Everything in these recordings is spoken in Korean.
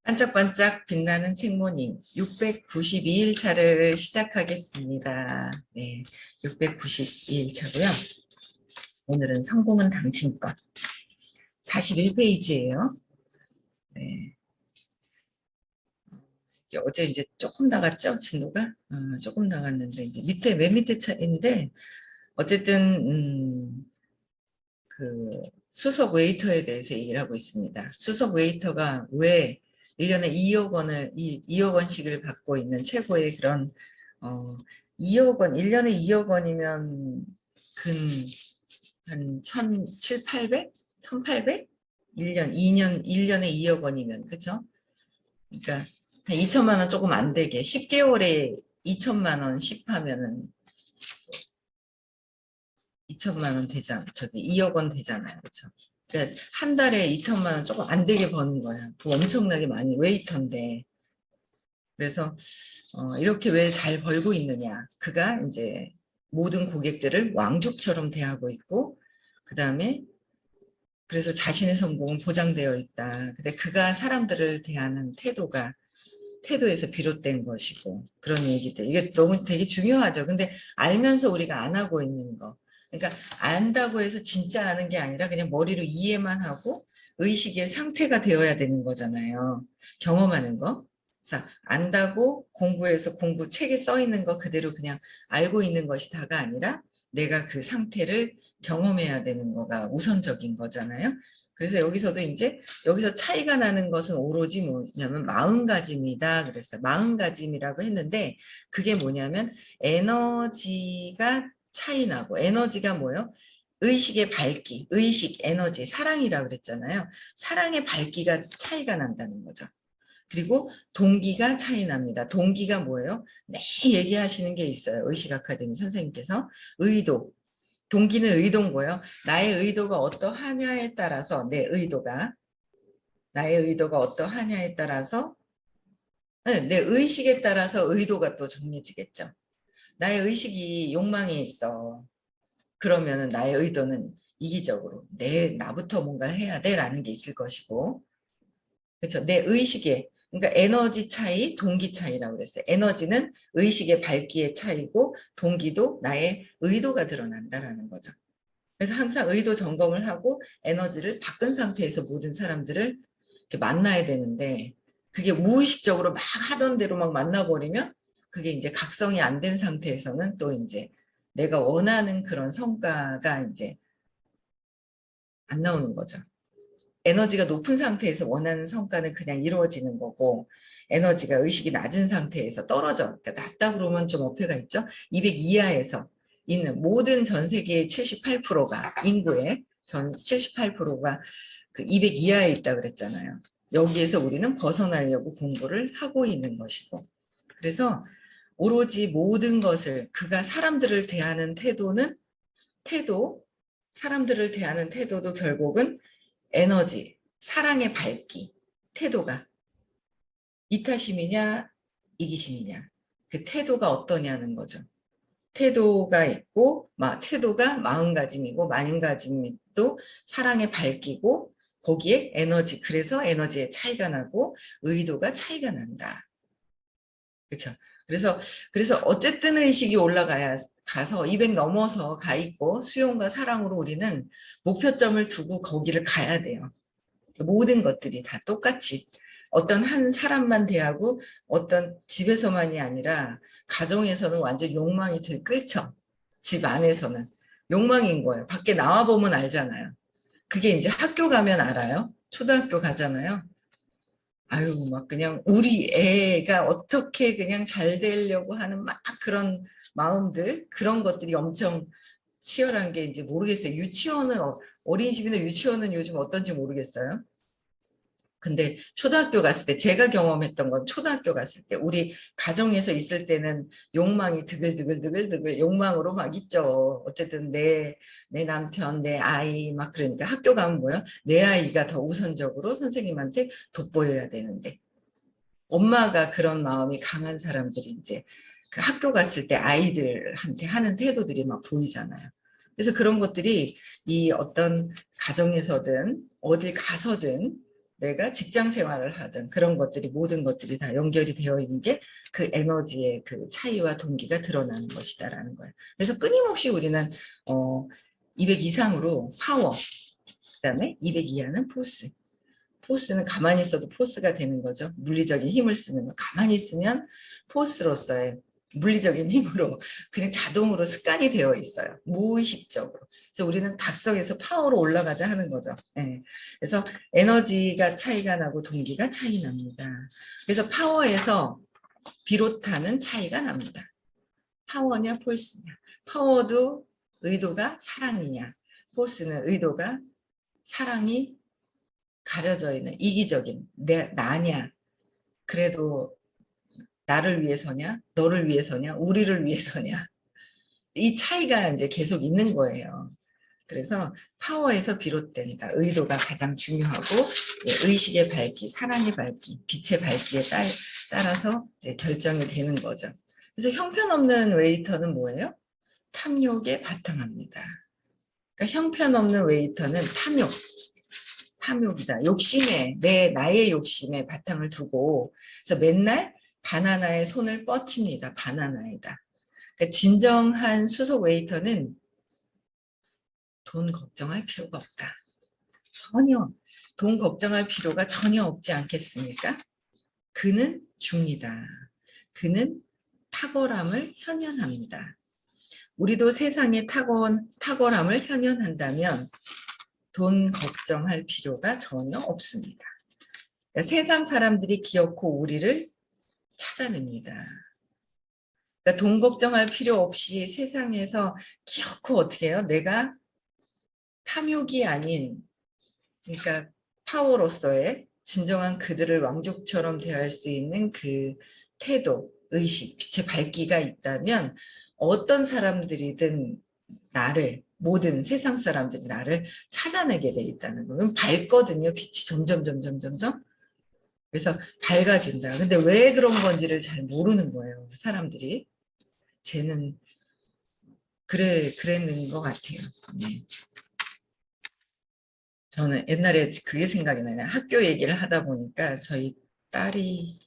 반짝반짝 빛나는 책모닝 692일 차를 시작하겠습니다. 네, 692일 차고요. 오늘은 성공은 당신 것 41페이지예요. 네. 어제 이제 조금 나갔죠, 진도가? 조금 나갔는데 이제 맨 밑에 차인데 어쨌든 그 수석 웨이터에 대해서 얘기를 하고 있습니다. 수석 웨이터가 왜 1년에 2억 원을 2억 원씩을 받고 있는 최고의 그런 2억 원 1년에 2억 원이면 한 1,700, 800? 1,800? 1년에 2억 원이면 그렇죠? 그러니까 한 2천만 원 조금 안 되게 10개월에 2천만 원씩 하면은 2천만 원 되잖아. 저기 2억 원 되잖아요. 그렇죠? 그러니까 한 달에 2천만 원 조금 안 되게 버는 거야. 그 엄청나게 많이 웨이터인데. 그래서 이렇게 왜 잘 벌고 있느냐. 그가 이제 모든 고객들을 왕족처럼 대하고 있고 그다음에 그래서 자신의 성공은 보장되어 있다. 근데 그가 사람들을 대하는 태도에서 비롯된 것이고 그런 얘기들. 이게 너무 되게 중요하죠. 근데 알면서 우리가 안 하고 있는 거. 그러니까 안다고 해서 진짜 아는 게 아니라 그냥 머리로 이해만 하고 의식의 상태가 되어야 되는 거잖아요. 경험하는 거. 그래서 안다고 공부해서 공부 책에 써 있는 거 그대로 그냥 알고 있는 것이 다가 아니라 내가 그 상태를 경험해야 되는 거가 우선적인 거잖아요. 그래서 여기서도 이제 여기서 차이가 나는 것은 오로지 뭐냐면 마음가짐이다 그랬어요. 마음가짐이라고 했는데 그게 뭐냐면 에너지가 차이 나고 에너지가 뭐예요? 의식의 밝기, 의식, 에너지, 사랑이라고 그랬잖아요. 사랑의 밝기가 차이가 난다는 거죠. 그리고 동기가 차이 납니다. 동기가 뭐예요? 네, 얘기하시는 게 있어요. 의식 아카데미 선생님께서 의도. 동기는 의도인 거예요. 나의 의도가 어떠하냐에 따라서 나의 의도가 어떠하냐에 따라서 내 의식에 따라서 의도가 또 정해지겠죠. 나의 의식이 욕망이 있어. 그러면은 나의 의도는 이기적으로 나부터 뭔가 해야 돼라는 게 있을 것이고 그렇죠. 내 의식에 그러니까 에너지 차이, 동기 차이라고 그랬어요. 에너지는 의식의 밝기의 차이고 동기도 나의 의도가 드러난다라는 거죠. 그래서 항상 의도 점검을 하고 에너지를 바꾼 상태에서 모든 사람들을 이렇게 만나야 되는데 그게 무의식적으로 막 하던 대로 막 만나버리면 그게 이제 각성이 안 된 상태에서는 또 이제 내가 원하는 그런 성과가 이제 안 나오는 거죠. 에너지가 높은 상태에서 원하는 성과는 그냥 이루어지는 거고 에너지가 의식이 낮은 상태에서 떨어져. 그러니까 낮다 그러면 좀 어폐가 있죠. 200 이하에서 있는 모든 전 세계의 78%가 인구의 전 78%가 그 200 이하에 있다 그랬잖아요. 여기에서 우리는 벗어나려고 공부를 하고 있는 것이고 그래서 오로지 모든 것을 그가 사람들을 대하는 사람들을 대하는 태도도 결국은 에너지, 사랑의 밝기, 태도가 이타심이냐 이기심이냐 그 태도가 어떠냐는 거죠. 태도가 있고 태도가 마음가짐이고 마음가짐도 사랑의 밝기고 거기에 에너지 그래서 에너지의 차이가 나고 의도가 차이가 난다. 그렇죠. 그래서 어쨌든 의식이 올라가야 가서 200 넘어서 가 있고 수용과 사랑으로 우리는 목표점을 두고 거기를 가야 돼요. 모든 것들이 다 똑같이 어떤 한 사람만 대하고 어떤 집에서만이 아니라 가정에서는 완전 욕망이 들끓죠. 집 안에서는 욕망인 거예요. 밖에 나와보면 알잖아요. 그게 이제 학교 가면 알아요. 초등학교 가잖아요. 아유, 막 그냥 우리 애가 어떻게 그냥 잘 되려고 하는 막 그런 마음들, 그런 것들이 엄청 치열한 게 이제 모르겠어요. 어린이집이나 유치원은 요즘 어떤지 모르겠어요. 근데 초등학교 갔을 때 제가 경험했던 건 초등학교 갔을 때 우리 가정에서 있을 때는 욕망이 드글드글 욕망으로 막 있죠. 어쨌든 내 남편, 내 아이 막 그러니까 학교 가면 뭐야? 내 아이가 더 우선적으로 선생님한테 돋보여야 되는데 엄마가 그런 마음이 강한 사람들이 이제 그 학교 갔을 때 아이들한테 하는 태도들이 막 보이잖아요. 그래서 그런 것들이 이 어떤 가정에서든 어딜 가서든 내가 직장 생활을 하든 그런 것들이 모든 것들이 다 연결이 되어 있는 게 그 에너지의 그 차이와 동기가 드러나는 것이다라는 거예요. 그래서 끊임없이 우리는 200 이상으로 파워, 그다음에 200 이하는 포스. 포스는 가만히 있어도 포스가 되는 거죠. 물리적인 힘을 쓰는 거. 가만히 있으면 포스로서의 물리적인 힘으로 그냥 자동으로 습관이 되어 있어요. 무의식적으로. 그래서 우리는 각성해서 파워로 올라가자 하는 거죠. 네. 그래서 에너지가 차이가 나고 동기가 차이 납니다. 그래서 파워에서 비롯하는 차이가 납니다. 파워냐 폴스냐. 파워도 의도가 사랑이냐. 포스는 의도가 사랑이 가려져 있는 이기적인 나냐. 그래도 나를 위해서냐, 너를 위해서냐, 우리를 위해서냐. 이 차이가 이제 계속 있는 거예요. 그래서 파워에서 비롯된다. 의도가 가장 중요하고 의식의 밝기, 사랑의 밝기, 빛의 밝기에 따라서 이제 결정이 되는 거죠. 그래서 형편없는 웨이터는 뭐예요? 탐욕에 바탕합니다. 그러니까 형편없는 웨이터는 탐욕이다. 욕심에, 나의 욕심에 바탕을 두고, 그래서 맨날 바나나에 손을 뻗칩니다. 바나나에다. 그러니까 진정한 수석 웨이터는 돈 걱정할 필요가 없다. 전혀 돈 걱정할 필요가 전혀 없지 않겠습니까? 그는 줍니다. 그는 탁월함을 현현합니다. 우리도 세상의 탁월함을 현현한다면 돈 걱정할 필요가 전혀 없습니다. 그러니까 세상 사람들이 기어코 우리를 찾아냅니다. 그러니까 돈 걱정할 필요 없이 세상에서 기어코 어떻게 해요? 내가 탐욕이 아닌, 그러니까 파워로서의 진정한 그들을 왕족처럼 대할 수 있는 그 태도, 의식, 빛의 밝기가 있다면 어떤 사람들이든 모든 세상 사람들이 나를 찾아내게 돼 있다는 거예요. 밝거든요. 빛이 점점. 그래서 밝아진다. 근데 왜 그런 건지를 잘 모르는 거예요. 사람들이. 쟤는 그랬는 것 같아요. 네. 저는 옛날에 그게 생각이 나요. 학교 얘기를 하다 보니까 저희 딸이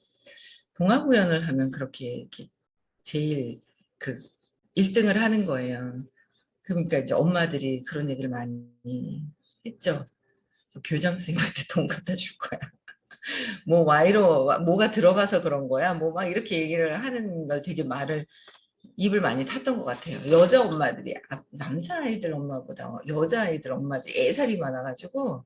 동아구연을 하면 그렇게 제일 그 1등을 하는 거예요. 그러니까 이제 엄마들이 그런 얘기를 많이 했죠. 교장 선생님한테 돈 갖다 줄 거야. 뭐 Y로 뭐가 들어가서 그런 거야. 뭐 막 이렇게 얘기를 하는 걸 되게 입을 많이 탔던 것 같아요. 여자 엄마들이 남자아이들 엄마보다 여자아이들 엄마들이 애살이 많아가지고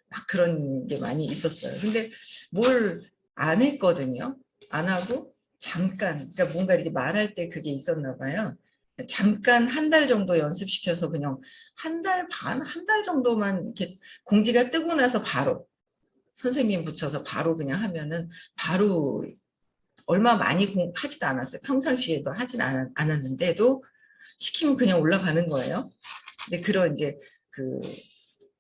막 그런 게 많이 있었어요. 근데 뭘 안 했거든요. 안 하고 잠깐, 그러니까 뭔가 이렇게 말할 때 그게 있었나 봐요. 잠깐 한 달 정도 연습시켜서 그냥 한 달 반, 한 달 정도만 이렇게 공지가 뜨고 나서 바로 선생님 붙여서 바로 그냥 하면은 바로 얼마 많이 하지도 않았어요. 평상시에도 하진 않았는데도 시키면 그냥 올라가는 거예요. 근데 그런 이제 그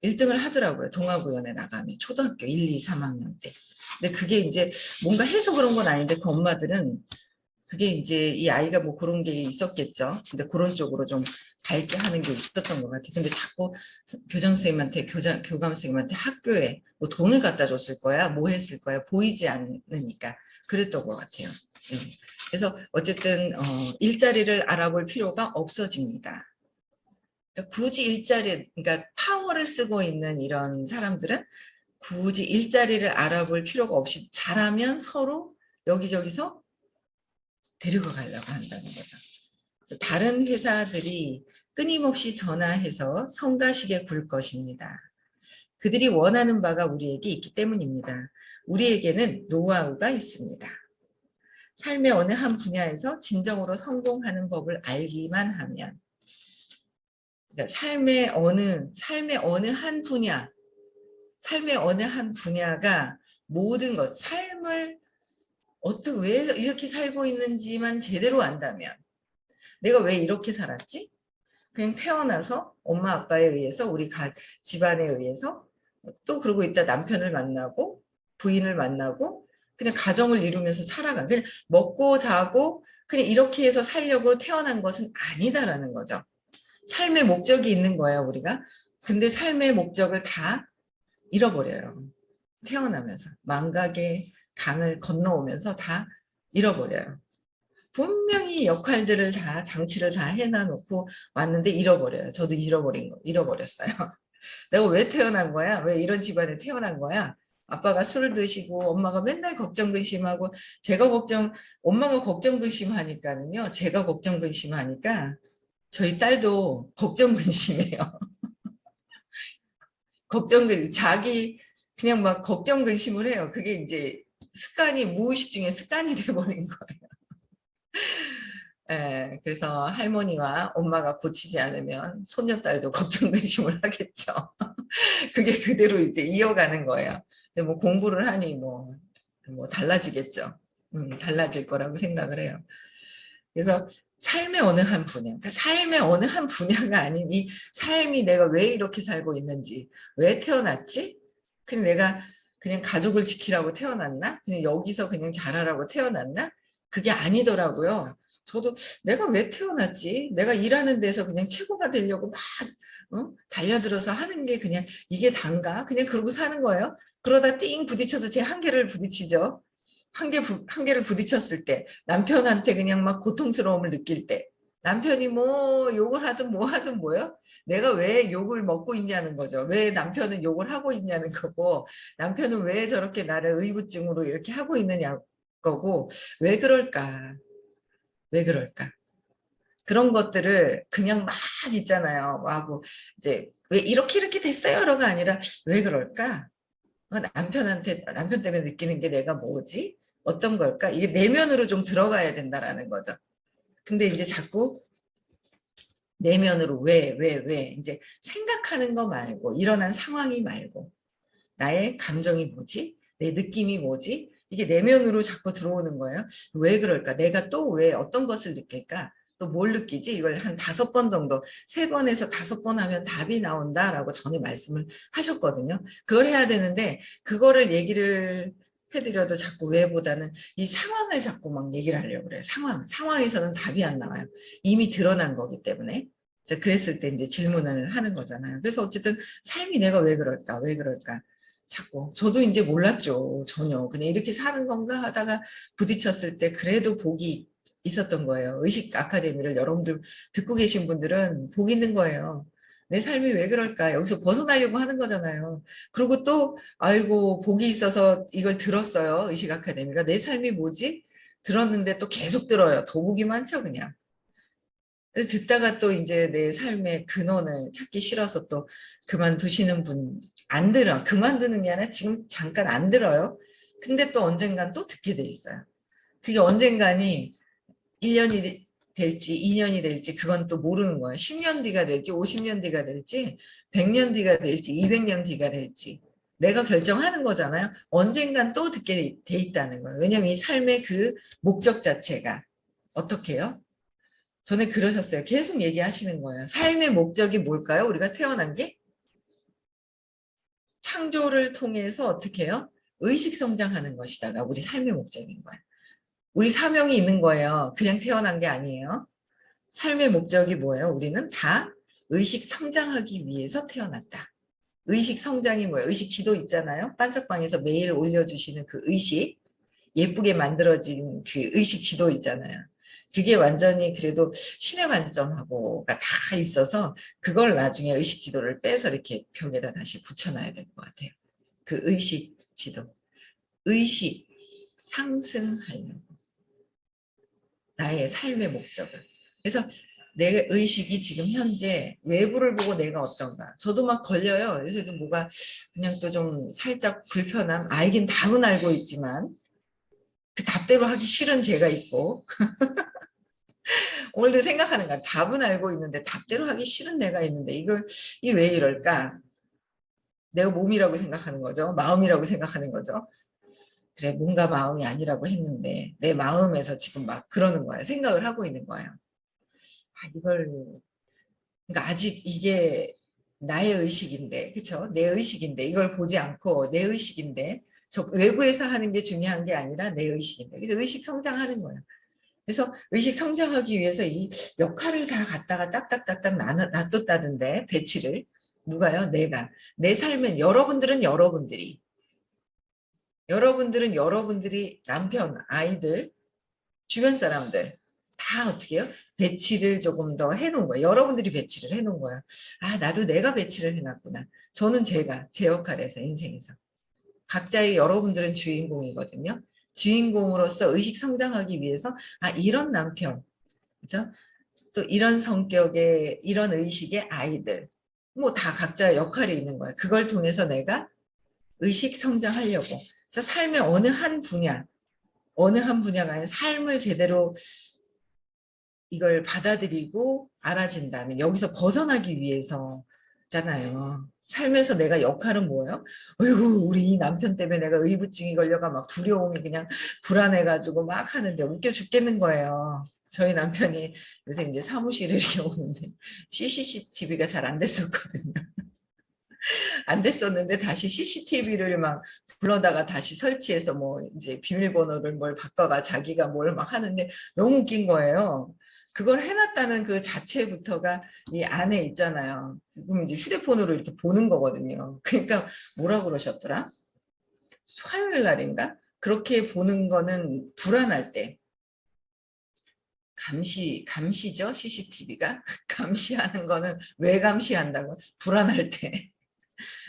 1등을 하더라고요. 동아구연에 나가면 초등학교 1, 2, 3학년 때. 근데 그게 이제 뭔가 해서 그런 건 아닌데 그 엄마들은 그게 이제 이 아이가 뭐 그런 게 있었겠죠. 근데 그런 쪽으로 좀 밝게 하는 게 있었던 것 같아요. 근데 자꾸 교장 선생님한테, 교감 선생님한테 학교에 뭐 돈을 갖다 줬을 거야, 뭐 했을 거야, 보이지 않으니까 그랬던 것 같아요. 네. 그래서 어쨌든 일자리를 알아볼 필요가 없어집니다. 그러니까 굳이 그러니까 파워를 쓰고 있는 이런 사람들은 굳이 일자리를 알아볼 필요가 없이 잘하면 서로 여기저기서 데리고 가려고 한다는 거죠. 그래서 다른 회사들이 끊임없이 전화해서 성가시게 굴 것입니다. 그들이 원하는 바가 우리에게 있기 때문입니다. 우리에게는 노하우가 있습니다. 삶의 어느 한 분야에서 진정으로 성공하는 법을 알기만 하면, 그러니까 삶의 어느 한 분야가 모든 것, 삶을 어떻게 왜 이렇게 살고 있는지만 제대로 안다면, 내가 왜 이렇게 살았지? 그냥 태어나서 엄마 아빠에 의해서 우리 집안에 의해서 또 그러고 있다 남편을 만나고 부인을 만나고 그냥 가정을 이루면서 살아가. 그냥 먹고 자고 그냥 이렇게 해서 살려고 태어난 것은 아니다라는 거죠. 삶의 목적이 있는 거예요, 우리가. 근데 삶의 목적을 다 잃어버려요. 태어나면서 망각의 강을 건너오면서 다 잃어버려요. 분명히 역할들을 다 장치를 다 해놔놓고 왔는데 잃어버려요. 저도 잃어버렸어요. 내가 왜 태어난 거야? 왜 이런 집안에 태어난 거야? 아빠가 술을 드시고 엄마가 맨날 걱정 근심하고 제가 엄마가 걱정 근심하니까는요. 제가 걱정 근심하니까 저희 딸도 걱정 근심해요. 자기 그냥 막 걱정 근심을 해요. 그게 이제 무의식 중에 습관이 돼버린 거예요. 예, 그래서 할머니와 엄마가 고치지 않으면 손녀딸도 걱정 근심을 하겠죠. 그게 그대로 이제 이어가는 거예요. 근데 뭐 공부를 하니 뭐 달라지겠죠. 달라질 거라고 생각을 해요. 그래서 삶의 어느 한 분야, 그러니까 삶의 어느 한 분야가 아닌 이 삶이 내가 왜 이렇게 살고 있는지, 왜 태어났지? 그냥 내가 그냥 가족을 지키라고 태어났나? 그냥 여기서 그냥 자라라고 태어났나? 그게 아니더라고요. 저도 내가 왜 태어났지? 내가 일하는 데서 그냥 최고가 되려고 막 달려들어서 하는 게 그냥 이게 단가? 그냥 그러고 사는 거예요. 그러다 띵 부딪혀서 제 한계를 부딪히죠. 한계를 부딪혔을 때 남편한테 그냥 막 고통스러움을 느낄 때 남편이 뭐 욕을 하든 뭐 하든 뭐요? 내가 왜 욕을 먹고 있냐는 거죠. 왜 남편은 욕을 하고 있냐는 거고 남편은 왜 저렇게 나를 의부증으로 이렇게 하고 있느냐 거고 왜 그럴까? 왜 그럴까? 그런 것들을 그냥 막 있잖아요. 하고 이제 왜 이렇게 됐어요가 아니라 왜 그럴까? 남편 때문에 느끼는 게 내가 뭐지? 어떤 걸까? 이게 내면으로 좀 들어가야 된다라는 거죠. 근데 이제 자꾸 내면으로 왜 이제 생각하는 거 말고 일어난 상황이 말고 나의 감정이 뭐지? 내 느낌이 뭐지? 이게 내면으로 자꾸 들어오는 거예요. 왜 그럴까? 내가 또 왜 어떤 것을 느낄까? 또 뭘 느끼지? 이걸 한 5번 정도, 3번에서 5번 하면 답이 나온다라고 전에 말씀을 하셨거든요. 그걸 해야 되는데 그거를 얘기를 해드려도 자꾸 왜보다는 이 상황을 자꾸 막 얘기를 하려고 그래요. 상황에서는 답이 안 나와요. 이미 드러난 거기 때문에. 그랬을 때 이제 질문을 하는 거잖아요. 그래서 어쨌든 삶이 내가 왜 그럴까? 왜 그럴까? 자꾸 저도 이제 몰랐죠. 전혀 그냥 이렇게 사는 건가 하다가 부딪혔을 때 그래도 복이 있었던 거예요. 의식 아카데미를 여러분들 듣고 계신 분들은 복 있는 거예요. 내 삶이 왜 그럴까? 여기서 벗어나려고 하는 거잖아요. 그리고 또 아이고 복이 있어서 이걸 들었어요. 의식 아카데미가 내 삶이 뭐지? 들었는데 또 계속 들어요. 더 복이 많죠, 그냥. 듣다가 또 이제 내 삶의 근원을 찾기 싫어서 또 그만두시는 분 안 들어. 그만두는 게 아니라 지금 잠깐 안 들어요. 근데 또 언젠간 또 듣게 돼 있어요. 그게 언젠간이 1년이 될지 2년이 될지 그건 또 모르는 거예요. 10년 뒤가 될지 50년 뒤가 될지 100년 뒤가 될지 200년 뒤가 될지 내가 결정하는 거잖아요. 언젠간 또 듣게 돼 있다는 거예요. 왜냐면 이 삶의 그 목적 자체가 어떻게 해요? 전에 그러셨어요. 계속 얘기하시는 거예요. 삶의 목적이 뭘까요? 우리가 태어난 게? 창조를 통해서 어떻게 해요? 의식 성장하는 것이다가 우리 삶의 목적인 거예요. 우리 사명이 있는 거예요. 그냥 태어난 게 아니에요. 삶의 목적이 뭐예요? 우리는 다 의식 성장하기 위해서 태어났다. 의식 성장이 뭐예요? 의식 지도 있잖아요. 반짝방에서 매일 올려주시는 그 의식, 예쁘게 만들어진 그 의식 지도 있잖아요. 그게 완전히 그래도 신의 관점하고가 다 있어서 그걸 나중에 의식 지도를 빼서 이렇게 벽에다 다시 붙여놔야 될 것 같아요. 그 의식 지도. 의식 상승하려고. 나의 삶의 목적은. 그래서 내 의식이 지금 현재 외부를 보고 내가 어떤가. 저도 막 걸려요. 요새도 뭐가 그냥 또 좀 살짝 불편함. 알긴 답은 알고 있지만 그 답대로 하기 싫은 제가 있고 오늘도 생각하는 거야. 답은 알고 있는데 답대로 하기 싫은 내가 있는데 이게 왜 이럴까? 내가 몸이라고 생각하는 거죠. 마음이라고 생각하는 거죠. 그래, 몸과 마음이 아니라고 했는데 내 마음에서 지금 막 그러는 거야. 생각을 하고 있는 거예요. 그러니까 아직 이게 나의 의식인데, 그쵸? 내 의식인데 이걸 보지 않고 내 의식인데 저 외부에서 하는 게 중요한 게 아니라 내 의식인데. 그래서 의식 성장하는 거예요. 그래서 의식 성장하기 위해서 이 역할을 다 갖다가 딱딱딱딱 놔뒀다던데 배치를 누가요? 내가 내 삶은 여러분들은 여러분들이 여러분들은 여러분들이 남편, 아이들, 주변 사람들 다 어떻게 해요? 배치를 조금 더 해놓은 거예요. 여러분들이 배치를 해놓은 거야. 아, 나도 내가 배치를 해놨구나. 저는 제가 제 역할에서 인생에서 각자의 여러분들은 주인공이거든요. 주인공으로서 의식 성장하기 위해서 아, 이런 남편, 그죠? 또 이런 성격의 이런 의식의 아이들 뭐 다 각자의 역할이 있는 거야. 그걸 통해서 내가 의식 성장하려고. 그래서 삶의 어느 한 분야가 아닌 삶을 제대로 이걸 받아들이고 알아진다면 여기서 벗어나기 위해서잖아요. 삶에서 내가 역할은 뭐예요? 어이구 우리 이 남편 때문에 내가 의부증이 걸려가 막 두려움이 그냥 불안해가지고 막 하는데 웃겨 죽겠는 거예요. 저희 남편이 요새 이제 사무실에 이렇게 오는데 CCTV가 잘 안 됐었거든요. 안 됐었는데 다시 CCTV를 막 불러다가 다시 설치해서 뭐 이제 비밀번호를 뭘 바꿔가 자기가 뭘 막 하는데 너무 웃긴 거예요. 그걸 해놨다는 그 자체부터가 이 안에 있잖아요. 그럼 이제 휴대폰으로 이렇게 보는 거거든요. 그러니까 뭐라 그러셨더라? 화요일 날인가? 그렇게 보는 거는 불안할 때. 감시죠? CCTV가? 감시하는 거는 왜 감시한다고? 불안할 때.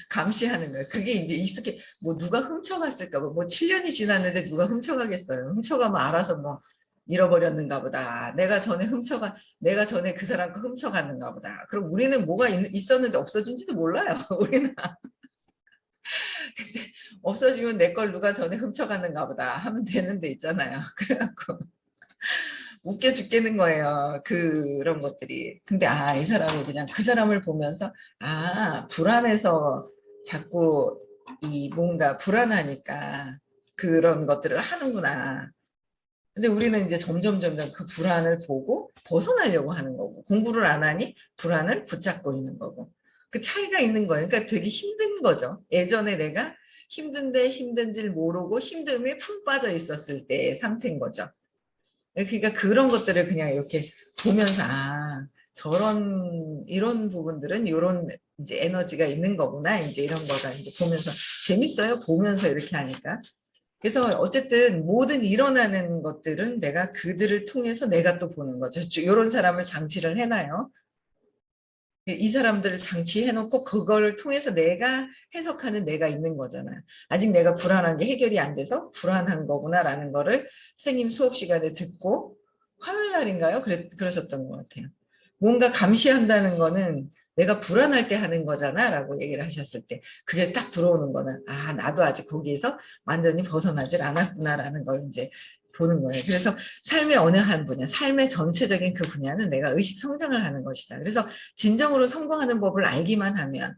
감시하는 거예요. 그게 이제 뭐 누가 훔쳐갔을까 뭐 7년이 지났는데 누가 훔쳐가겠어요. 훔쳐가면 알아서 뭐 잃어버렸는가 보다. 내가 전에 그 사람 거 훔쳐갔는가 보다. 그럼 우리는 뭐가 있었는데 없어진지도 몰라요. 우리는 없어지면 내 걸 누가 전에 훔쳐갔는가 보다 하면 되는 데 있잖아요. 그래갖고 웃겨 죽겠는 거예요. 그런 것들이. 근데 이 사람이 그냥 그 사람을 보면서 불안해서 자꾸 이 뭔가 불안하니까 그런 것들을 하는구나. 근데 우리는 이제 점점 그 불안을 보고 벗어나려고 하는 거고 공부를 안 하니 불안을 붙잡고 있는 거고 그 차이가 있는 거예요. 그러니까 되게 힘든 거죠. 예전에 내가 힘든데 힘든 줄 모르고 힘듦에 푹 빠져 있었을 때 상태인 거죠. 그러니까 그런 것들을 그냥 이렇게 보면서 이런 부분들은 이런 이제 에너지가 있는 거구나 이제 이런 거가 이제 보면서 재밌어요. 보면서 이렇게 하니까. 그래서 어쨌든 모든 일어나는 것들은 내가 그들을 통해서 내가 또 보는 거죠. 이런 사람을 장치를 해놔요. 이 사람들을 장치해놓고 그걸 통해서 내가 해석하는 내가 있는 거잖아요. 아직 내가 불안한 게 해결이 안 돼서 불안한 거구나라는 거를 선생님 수업 시간에 듣고 화요일 날인가요? 그러셨던 것 같아요. 뭔가 감시한다는 거는 내가 불안할 때 하는 거잖아 라고 얘기를 하셨을 때 그게 딱 들어오는 거는 나도 아직 거기에서 완전히 벗어나질 않았구나라는 걸 이제 보는 거예요. 그래서 삶의 어느 한 분야, 삶의 전체적인 그 분야는 내가 의식 성장을 하는 것이다. 그래서 진정으로 성공하는 법을 알기만 하면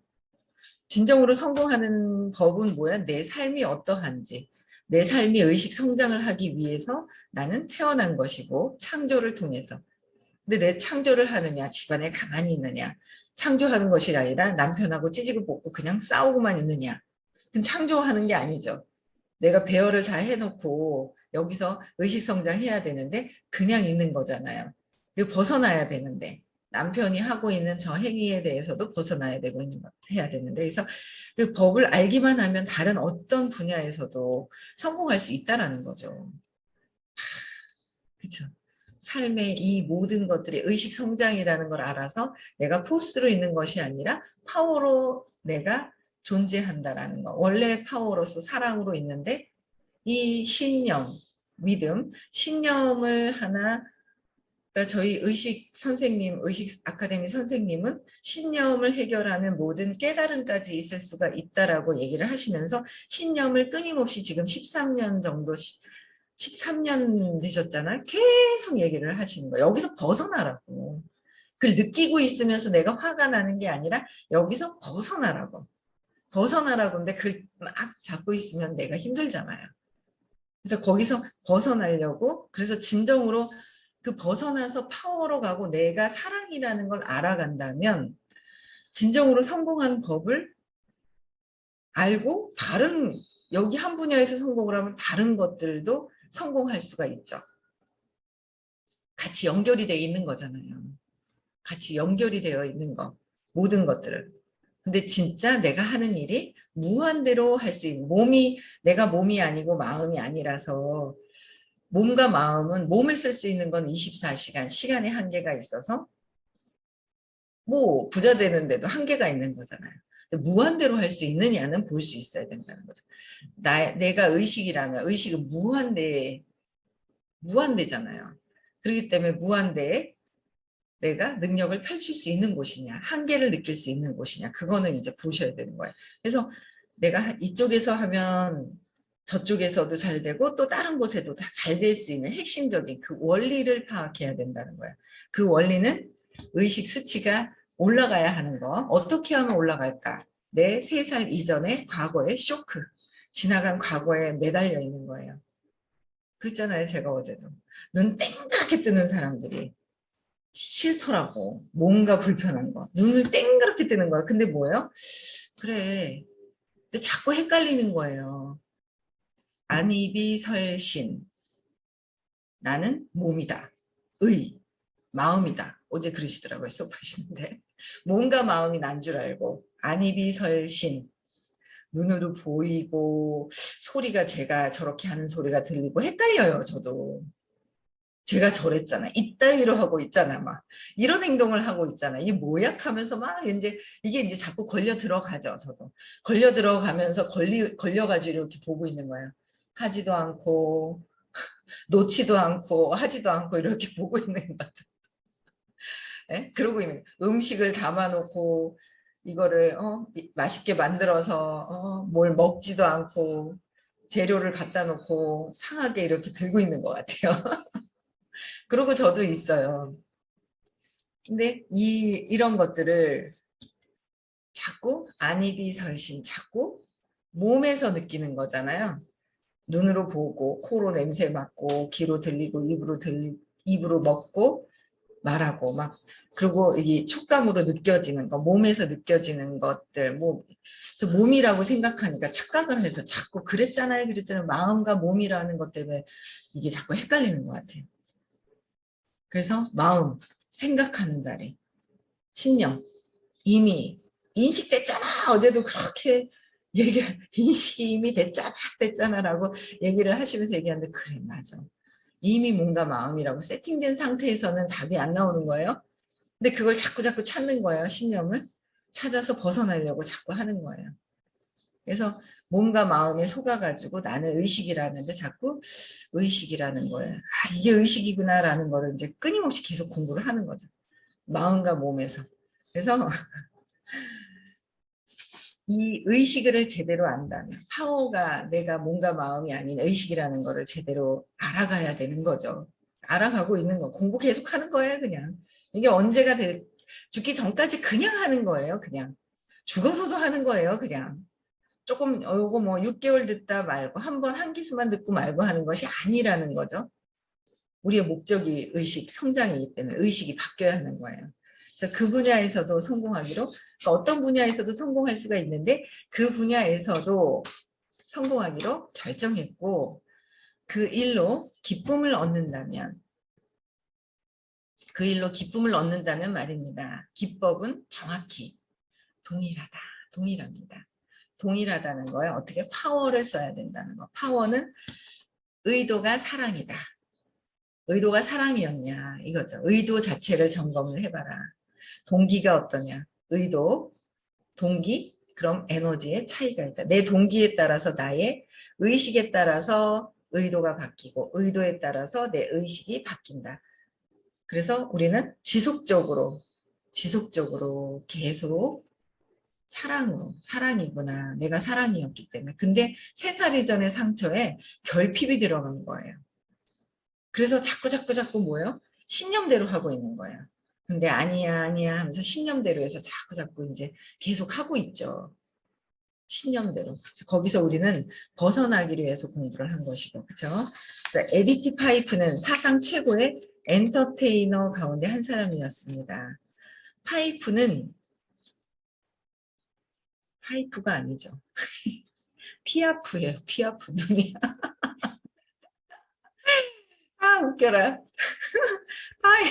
진정으로 성공하는 법은 뭐야? 내 삶이 어떠한지 내 삶이 의식 성장을 하기 위해서 나는 태어난 것이고 창조를 통해서 근데 내 창조를 하느냐 집안에 가만히 있느냐 창조하는 것이 아니라 남편하고 찌지고 볶고 그냥 싸우고만 있느냐 그건 창조하는 게 아니죠. 내가 배열을 다 해놓고 여기서 의식성장해야 되는데 그냥 있는 거잖아요. 이거 벗어나야 되는데 남편이 하고 있는 저 행위에 대해서도 벗어나야 되고 해야 되는데 그래서 그 법을 알기만 하면 다른 어떤 분야에서도 성공할 수 있다라는 거죠. 그렇죠. 삶의 이 모든 것들이 의식 성장이라는 걸 알아서 내가 포스로 있는 것이 아니라 파워로 내가 존재한다라는 거. 원래 파워로서 사랑으로 있는데 이 신념, 믿음, 신념을 하나 그러니까 저희 의식 아카데미 선생님은 신념을 해결하면 모든 깨달음까지 있을 수가 있다라고 얘기를 하시면서 신념을 끊임없이 지금 13년 정도 13년 되셨잖아요. 계속 얘기를 하시는 거예요. 여기서 벗어나라고. 그걸 느끼고 있으면서 내가 화가 나는 게 아니라 여기서 벗어나라고. 벗어나라고 근데 그걸 막 잡고 있으면 내가 힘들잖아요. 그래서 거기서 벗어나려고 그래서 진정으로 그 벗어나서 파워로 가고 내가 사랑이라는 걸 알아간다면 진정으로 성공한 법을 알고 여기 한 분야에서 성공을 하면 다른 것들도 성공할 수가 있죠. 같이 연결이 되어 있는 거잖아요. 같이 연결이 되어 있는 거 모든 것들을 근데 진짜 내가 하는 일이 무한대로 할 수 있는 내가 몸이 아니고 마음이 아니라서 몸과 마음은 몸을 쓸 수 있는 건 24시간 시간의 한계가 있어서 뭐 부자 되는데도 한계가 있는 거잖아요. 무한대로 할 수 있느냐는 볼 수 있어야 된다는 거죠. 내가 의식이라면 의식은 무한대잖아요. 그렇기 때문에 무한대에 내가 능력을 펼칠 수 있는 곳이냐, 한계를 느낄 수 있는 곳이냐, 그거는 이제 보셔야 되는 거예요. 그래서 내가 이쪽에서 하면 저쪽에서도 잘 되고 또 다른 곳에도 다 잘 될 수 있는 핵심적인 그 원리를 파악해야 된다는 거예요. 그 원리는 의식 수치가 올라가야 하는 거. 어떻게 하면 올라갈까? 내 3살 이전의 과거의 쇼크, 지나간 과거에 매달려 있는 거예요. 그랬잖아요, 제가 어제도. 눈 땡그랗게 뜨는 사람들이 싫더라고. 뭔가 불편한 거. 눈을 땡그랗게 뜨는 거야. 근데 뭐예요? 그래. 근데 자꾸 헷갈리는 거예요. 안이비설신. 나는 몸이다. 마음이다. 어제 그러시더라고요. 수업하시는데. 몸과 마음이 난 줄 알고. 안이비설신. 눈으로 보이고 소리가 제가 저렇게 하는 소리가 들리고 헷갈려요. 저도. 제가 저랬잖아. 이따위로 하고 있잖아. 막 이런 행동을 하고 있잖아. 이게 뭐야? 하면서 막 이제 이게 이제 자꾸 걸려 들어가죠. 저도 걸려 들어가면서 걸려가지고 이렇게 보고 있는 거예요. 하지도 않고 놓지도 않고 하지도 않고 이렇게 보고 있는 거죠. 예? 그러고 있는 거예요. 음식을 담아놓고 이거를 맛있게 만들어서 뭘 먹지도 않고 재료를 갖다 놓고 상하게 이렇게 들고 있는 것 같아요. 그러고 저도 있어요. 근데 이런 것들을 자꾸 안이비설신 자꾸 몸에서 느끼는 거잖아요. 눈으로 보고 코로 냄새 맡고 귀로 들리고 입으로 먹고 말하고 막 그리고 이 촉감으로 느껴지는 거 몸에서 느껴지는 것들 그래서 몸이라고 생각하니까 착각을 해서 자꾸 그랬잖아요 마음과 몸이라는 것 때문에 이게 자꾸 헷갈리는 것 같아요. 그래서 마음 생각하는 자리 신념 이미 인식됐잖아. 어제도 그렇게 인식이 이미 됐잖아라고 얘기를 하시면서 얘기하는데 그래 맞아. 이미 뭔가 마음이라고 세팅된 상태에서는 답이 안 나오는 거예요. 근데 그걸 자꾸 찾는 거예요. 신념을 찾아서 벗어나려고 자꾸 하는 거예요. 그래서 몸과 마음에 속아가지고 나는 의식이라는데 자꾸 의식이라는 거예요. 아, 이게 의식이구나라는 거를 이제 끊임없이 계속 공부를 하는 거죠. 마음과 몸에서. 그래서 이 의식을 제대로 안다면 파워가 내가 몸과 마음이 아닌 의식이라는 거를 제대로 알아가야 되는 거죠. 알아가고 있는 거 공부 계속 하는 거예요. 그냥 이게 언제가 죽기 전까지 그냥 하는 거예요. 그냥 죽어서도 하는 거예요. 그냥 조금 요거 뭐 6개월 듣다 말고 한 기수만 듣고 말고 하는 것이 아니라는 거죠. 우리의 목적이 의식 성장이기 때문에 의식이 바뀌어야 하는 거예요. 그래서 그 분야에서도 성공하기로 그러니까 어떤 분야에서도 성공할 수가 있는데 그 분야에서도 성공하기로 결정했고 그 일로 기쁨을 얻는다면 말입니다. 기법은 정확히 동일합니다. 동일하다는 거예요. 어떻게 파워를 써야 된다는 거. 파워는 의도가 사랑이다. 의도가 사랑이었냐 이거죠. 의도 자체를 점검을 해봐라. 동기가 어떠냐. 의도, 동기, 그럼 에너지의 차이가 있다. 내 동기에 따라서 나의 의식에 따라서 의도가 바뀌고 의도에 따라서 내 의식이 바뀐다. 그래서 우리는 지속적으로 계속 사랑이구나. 내가 사랑이었기 때문에. 근데 3살 이전의 상처에 결핍이 들어간 거예요. 그래서 자꾸 뭐예요? 신념대로 하고 있는 거예요. 근데 아니야 하면서 신념대로 해서 자꾸 이제 계속 하고 있죠. 신념대로. 그래서 거기서 우리는 벗어나기를 위해서 공부를 한 것이고, 그렇죠? 그래서 에디티 파이프는 사상 최고의 엔터테이너 가운데 한 사람이었습니다. 파이프가 아니죠. 피아프예요. 피아프 눈이. 아 웃겨라. 파이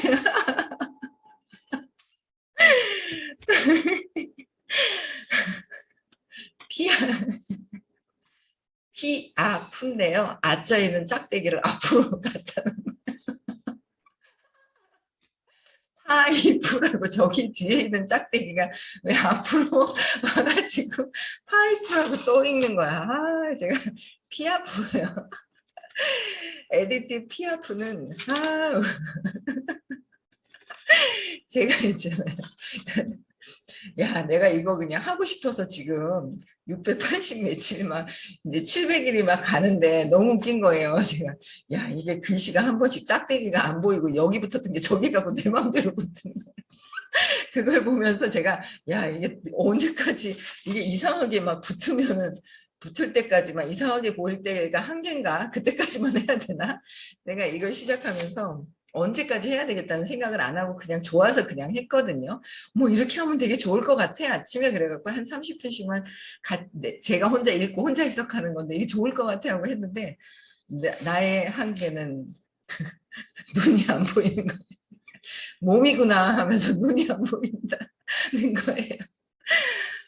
피, 피아프인데요. 아자에는 짝대기를 앞으로 갖다 파이프라고 저기 뒤에 있는 짝대기가 왜 앞으로 와가지고 파이프라고 또 읽는 거야. 아, 제가 피아프예요. 에디트 피아프는 제가 있잖아요. 야, 내가 이거 그냥 하고 싶어서 지금 680 며칠 막 이제 700일이 막 가는데 너무 웃긴 거예요. 제가 야, 이게 글씨가 한 번씩 짝대기가 안 보이고 여기 붙었던 게 저기 가고 내 마음대로 붙는 거. 그걸 보면서 제가 야, 이게 언제까지 이게 이상하게 막 붙으면은 붙을 때까지만 이상하게 보일 때가 한계인가? 그때까지만 해야 되나? 제가 이걸 시작하면서 언제까지 해야 되겠다는 생각을 안 하고 그냥 좋아서 그냥 했거든요. 뭐 이렇게 하면 되게 좋을 것 같아. 아침에 그래갖고 한 30분씩만 제가 혼자 읽고 혼자 해석하는 건데 이게 좋을 것 같아 하고 했는데 나의 한계는 눈이 안 보이는 거. 몸이구나 하면서 눈이 안 보인다는 거예요.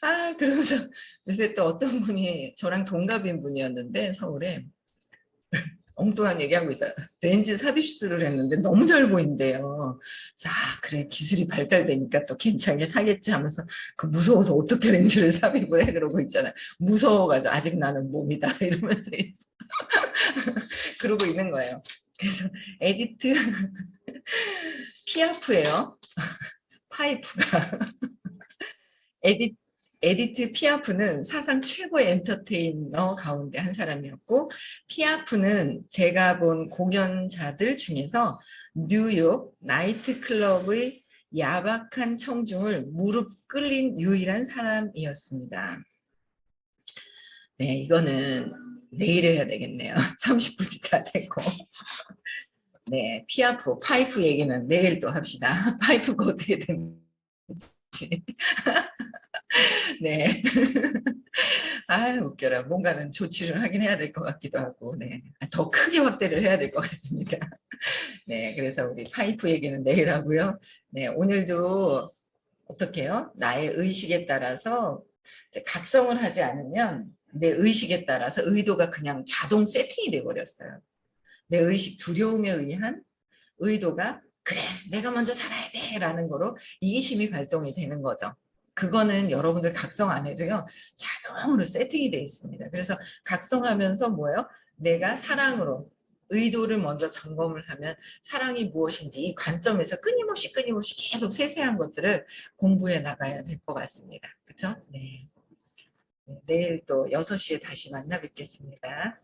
아, 그러면서 요새 또 어떤 분이 저랑 동갑인 분이었는데 서울에 엉뚱한 얘기하고 있어요. 렌즈 삽입술을 했는데 너무 잘 보인대요. 자, 그래 기술이 발달되니까 또 괜찮게 하겠지 하면서 그 무서워서 어떻게 렌즈를 삽입을 해 그러고 있잖아요. 무서워가지고 아직 나는 몸이다 이러면서 그러고 있는 거예요. 그래서 에디트 피아프예요. 파이프가 에디, 에디트 피아프는 사상 최고의 엔터테이너 가운데 한 사람이었고 피아프는 제가 본 공연자들 중에서 뉴욕 나이트클럽의 야박한 청중을 무릎 꿇린 유일한 사람이었습니다. 네, 이거는 내일 해야 되겠네요. 30분이 다 되고. 네, 피아프, 파이프 얘기는 내일 또 합시다. 파이프가 어떻게 됐는지. 네. 아, 웃겨라. 뭔가는 조치를 하긴 해야 될 것 같기도 하고, 네. 더 크게 확대를 해야 될 것 같습니다. 네. 그래서 우리 파이프 얘기는 내일 하고요. 네. 오늘도 어떻게 해요? 나의 의식에 따라서 이제 각성을 하지 않으면 내 의식에 따라서 의도가 그냥 자동 세팅이 돼 버렸어요. 내 의식 두려움에 의한 의도가 그래, 내가 먼저 살아야 돼 라는 거로 이기심이 발동이 되는 거죠. 그거는 여러분들 각성 안 해도요. 자동으로 세팅이 돼 있습니다. 그래서 각성하면서 뭐예요? 내가 사랑으로 의도를 먼저 점검을 하면 사랑이 무엇인지 이 관점에서 끊임없이 계속 세세한 것들을 공부해 나가야 될 것 같습니다. 그렇죠? 네. 네. 내일 또 6시에 다시 만나 뵙겠습니다.